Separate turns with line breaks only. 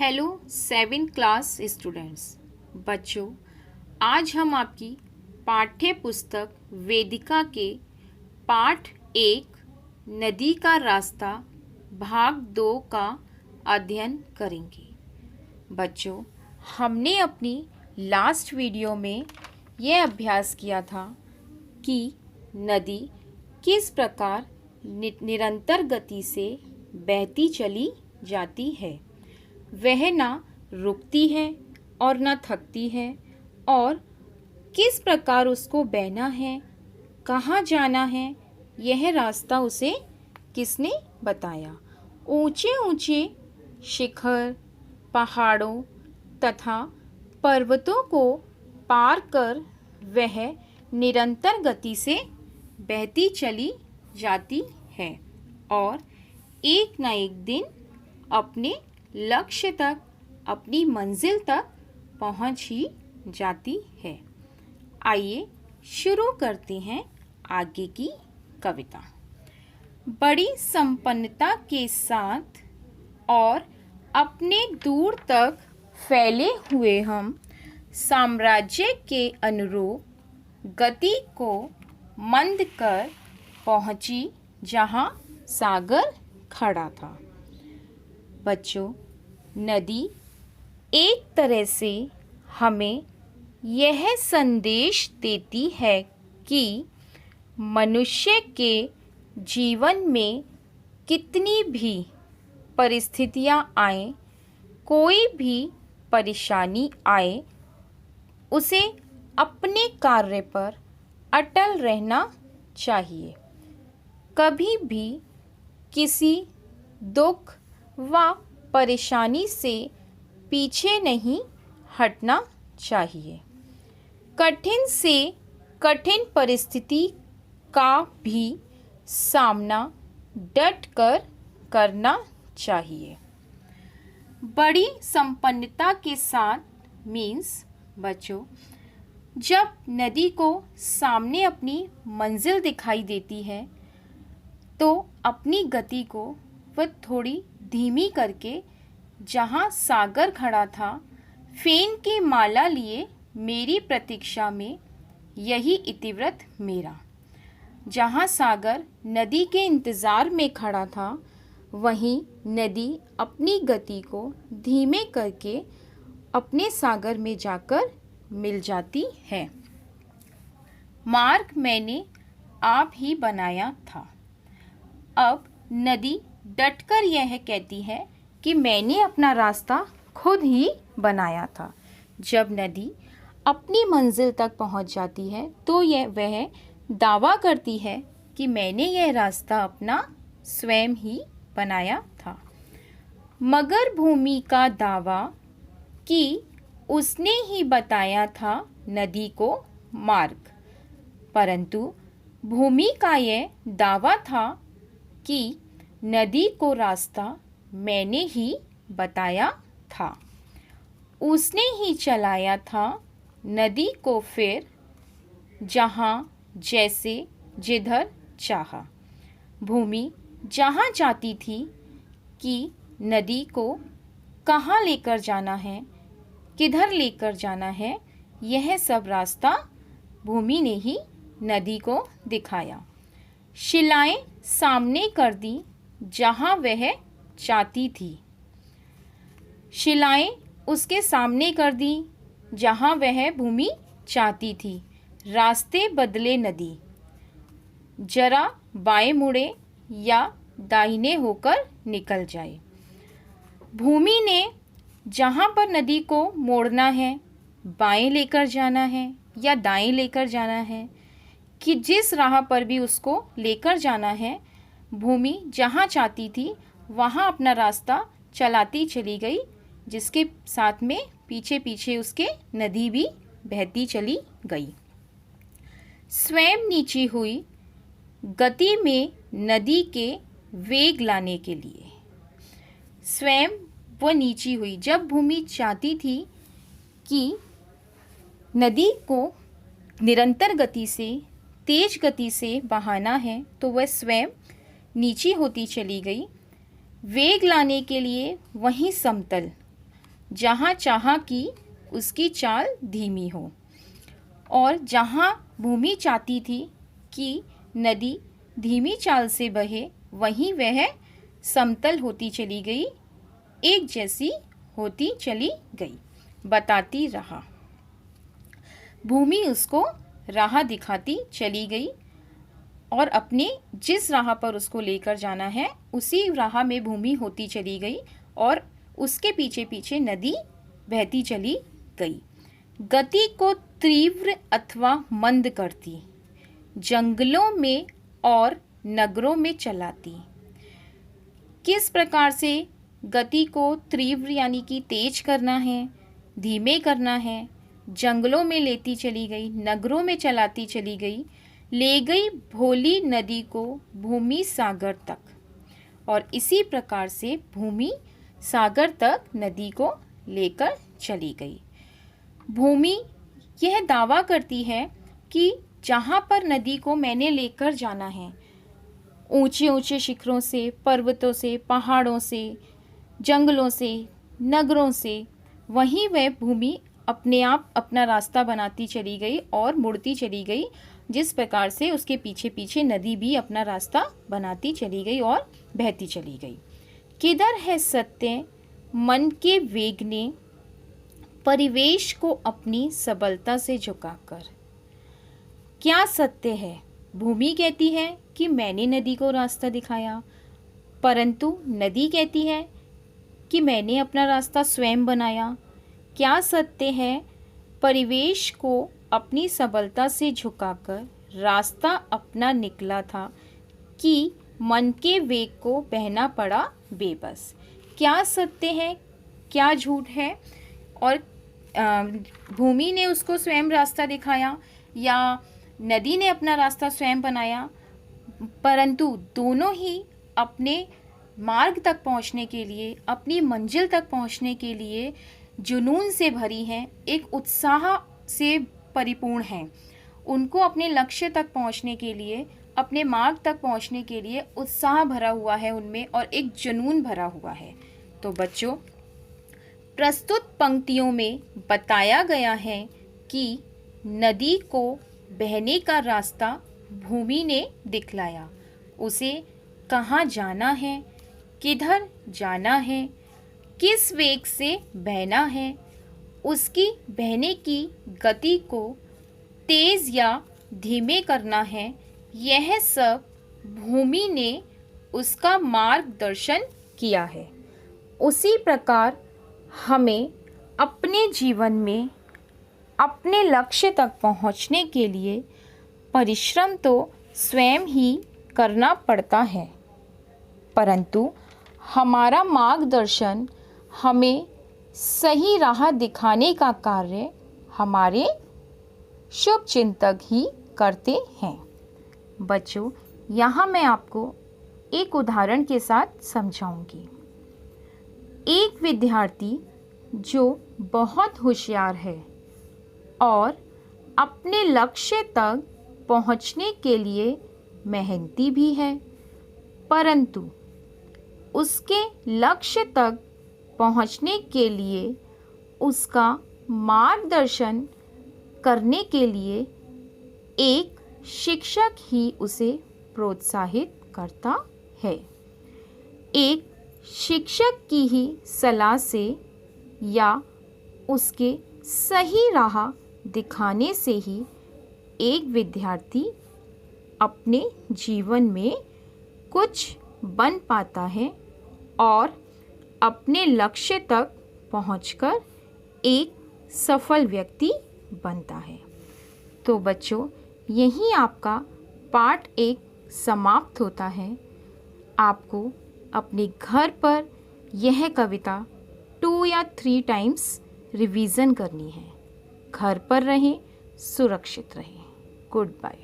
Hello 7th class students. बच्चों, आज हम आपकी पाठ्य पुस्तक वेदिका के पाठ 1 नदी का रास्ता भाग 2 का अध्ययन करेंगे। बच्चों, हमने अपनी लास्ट वीडियो में यह अभ्यास किया था कि नदी किस प्रकार निरंतर गति से बहती चली जाती है। वह ना रुकती है और ना थकती है, और किस प्रकार उसको बहना है, कहाँ जाना है, यह रास्ता उसे किसने बताया। ऊंचे ऊंचे शिखर, पहाड़ों तथा पर्वतों को पार कर वह निरंतर गति से बहती चली जाती है और एक न एक दिन अपने लक्ष्य तक, अपनी मंजिल तक पहुंच ही जाती है। आइए शुरू करते हैं आगे की कविता। बड़ी संपन्नता के साथ और अपने दूर तक फैले हुए हम साम्राज्य के अनुरूप गति को मंद कर पहुंची जहां सागर खड़ा था। बच्चों, नदी एक तरह से हमें यह संदेश देती है कि मनुष्य के जीवन में कितनी भी परिस्थितियां आए, कोई भी परेशानी आए, उसे अपने कार्य पर अटल रहना चाहिए। कभी भी किसी दुख व परेशानी से पीछे नहीं हटना चाहिए। कठिन से कठिन परिस्थिति का भी सामना डट कर करना चाहिए। बड़ी संपन्नता के साथ मीन्स बच्चों, जब नदी को सामने अपनी मंजिल दिखाई देती है तो अपनी गति को वह थोड़ी धीमी करके जहाँ सागर खड़ा था, फेन की माला लिए मेरी प्रतीक्षा में यही इतिव्रत मेरा। जहाँ सागर नदी के इंतज़ार में खड़ा था, वहीं नदी अपनी गति को धीमे करके अपने सागर में जाकर मिल जाती है। मार्ग मैंने आप ही बनाया था। अब नदी डटकर यह कहती है कि मैंने अपना रास्ता खुद ही बनाया था। जब नदी अपनी मंजिल तक पहुंच जाती है तो वह दावा करती है कि मैंने यह रास्ता अपना स्वयं ही बनाया था। मगर भूमि का दावा कि उसने ही बताया था नदी को मार्ग, परंतु भूमि का यह दावा था कि नदी को रास्ता मैंने ही बताया था। उसने ही चलाया था नदी को फिर जहाँ जैसे जिधर चाहा। भूमि जहाँ चाहती थी कि नदी को कहाँ लेकर जाना है, किधर लेकर जाना है, यह सब रास्ता भूमि ने ही नदी को दिखाया। शिलाएं सामने कर दी जहाँ वह चाहती थी। शिलाएं उसके सामने कर दी जहाँ वह भूमि चाहती थी। रास्ते बदले नदी, जरा बाएं मुड़े या दाहिने होकर निकल जाए। भूमि ने जहाँ पर नदी को मोड़ना है, बाएं लेकर जाना है या दाएं लेकर जाना है, कि जिस राह पर भी उसको लेकर जाना है, भूमि जहाँ चाहती थी वहाँ अपना रास्ता चलाती चली गई, जिसके साथ में पीछे पीछे उसके नदी भी बहती चली गई। स्वयं नीची हुई गति में नदी के वेग लाने के लिए। स्वयं वह नीची हुई। जब भूमि चाहती थी कि नदी को निरंतर गति से, तेज गति से बहाना है, तो वह स्वयं नीची होती चली गई। वेग लाने के लिए वहीं समतल जहाँ चाहा कि उसकी चाल धीमी हो, और जहाँ भूमि चाहती थी कि नदी धीमी चाल से बहे, वहीं वह समतल होती चली गई, एक जैसी होती चली गई। बताती रहा। भूमि उसको राह दिखाती चली गई और अपने जिस राह पर उसको लेकर जाना है उसी राह में भूमि होती चली गई और उसके पीछे पीछे नदी बहती चली गई। गति को तीव्र अथवा मंद करती, जंगलों में और नगरों में चलाती। किस प्रकार से गति को तीव्र यानी कि तेज करना है, धीमे करना है, जंगलों में लेती चली गई, नगरों में चलाती चली गई, ले गई भोली नदी को भूमि सागर तक, और इसी प्रकार से भूमि सागर तक नदी को लेकर चली गई। भूमि यह दावा करती है कि जहाँ पर नदी को मैंने लेकर जाना है, ऊंचे ऊंचे शिखरों से, पर्वतों से, पहाड़ों से, जंगलों से, नगरों से, वहीं वह भूमि अपने आप अपना रास्ता बनाती चली गई और मुड़ती चली गई, जिस प्रकार से उसके पीछे पीछे नदी भी अपना रास्ता बनाती चली गई और बहती चली गई। किधर है सत्य मन के वेग ने परिवेश को अपनी सबलता से झुकाकर। क्या सत्य है? भूमि कहती है कि मैंने नदी को रास्ता दिखाया, परंतु नदी कहती है कि मैंने अपना रास्ता स्वयं बनाया। क्या सत्य है? परिवेश को अपनी सबलता से झुकाकर रास्ता अपना निकला था कि मन के वेग को बहना पड़ा बेबस। क्या सत्य है, क्या झूठ है? और भूमि ने उसको स्वयं रास्ता दिखाया या नदी ने अपना रास्ता स्वयं बनाया, परंतु दोनों ही अपने मार्ग तक पहुंचने के लिए, अपनी मंजिल तक पहुंचने के लिए जुनून से भरी हैं, एक उत्साह से परिपूर्ण हैं। उनको अपने लक्ष्य तक पहुंचने के लिए, अपने मार्ग तक पहुंचने के लिए उत्साह भरा हुआ है उनमें और एक जुनून भरा हुआ है। तो बच्चों, प्रस्तुत पंक्तियों में बताया गया है कि नदी को बहने का रास्ता भूमि ने दिखलाया। उसे कहाँ जाना है, किधर जाना है, किस वेग से बहना है, उसकी बहने की गति को तेज या धीमे करना है, यह सब भूमि ने उसका मार्गदर्शन किया है। उसी प्रकार हमें अपने जीवन में अपने लक्ष्य तक पहुंचने के लिए परिश्रम तो स्वयं ही करना पड़ता है, परंतु हमारा मार्गदर्शन, हमें सही राह दिखाने का कार्य हमारे शुभ चिंतक ही करते हैं। बच्चों, यहाँ मैं आपको एक उदाहरण के साथ समझाऊंगी। एक विद्यार्थी जो बहुत होशियार है और अपने लक्ष्य तक पहुँचने के लिए मेहनती भी है, परंतु उसके लक्ष्य तक पहुंचने के लिए उसका मार्गदर्शन करने के लिए एक शिक्षक ही उसे प्रोत्साहित करता है। एक शिक्षक की ही सलाह से या उसके सही राह दिखाने से ही एक विद्यार्थी अपने जीवन में कुछ बन पाता है और अपने लक्ष्य तक पहुंचकर एक सफल व्यक्ति बनता है। तो बच्चों, यहीं आपका पार्ट 1 समाप्त होता है। आपको अपने घर पर यह कविता 2 या 3 टाइम्स रिवीजन करनी है। घर पर रहें, सुरक्षित रहें। Good bye.